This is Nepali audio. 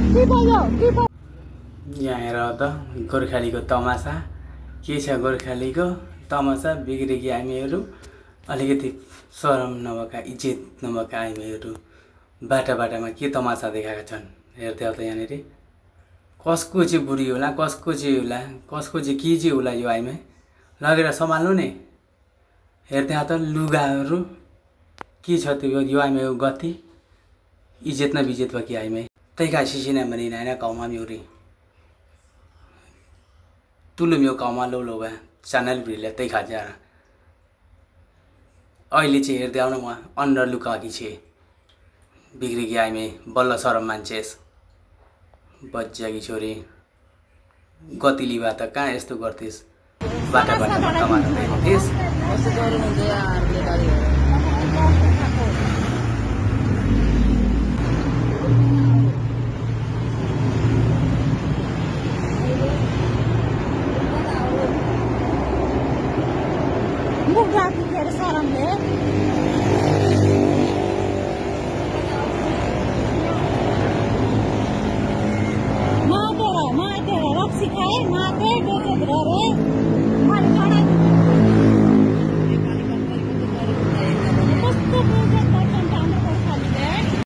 यहाँ हेर त गोर्खालीको तमासा के छ गोर्खालीको तमासा बिग्रेकी हामीहरू अलिकति शरम नभएका इज्जत नभएका हामीहरू बाटामा के तमासा देखाएका छन् हेर्दै त यहाँनेरि कसको चाहिँ बुढी होला कसको चाहिँ होला कसको चाहिँ के चाहिँ होला यो आइमे लगेर सम्हाल्नु नि हेर्दै त लुगाहरू के छ त्यो यो आइमे गति इज्जत न बिज्जत भयो कि आइमे तैका सिसिना भने नाना काउमा म्युरी तुलु म्यो काउमा लो बा च्यानल ब्रिले तै खा जा अहिले चाहिँ हेर्दै आउनु म अन्डर लुकाकी छे बिग्रेकी आइमे बल्ल सरम मान्छेस बच्चाकी छोरी गतिली बा त कहाँ यस्तो गर्थिस बाटामा टमाटर देख्थिस मुख राखी फेरि सरमले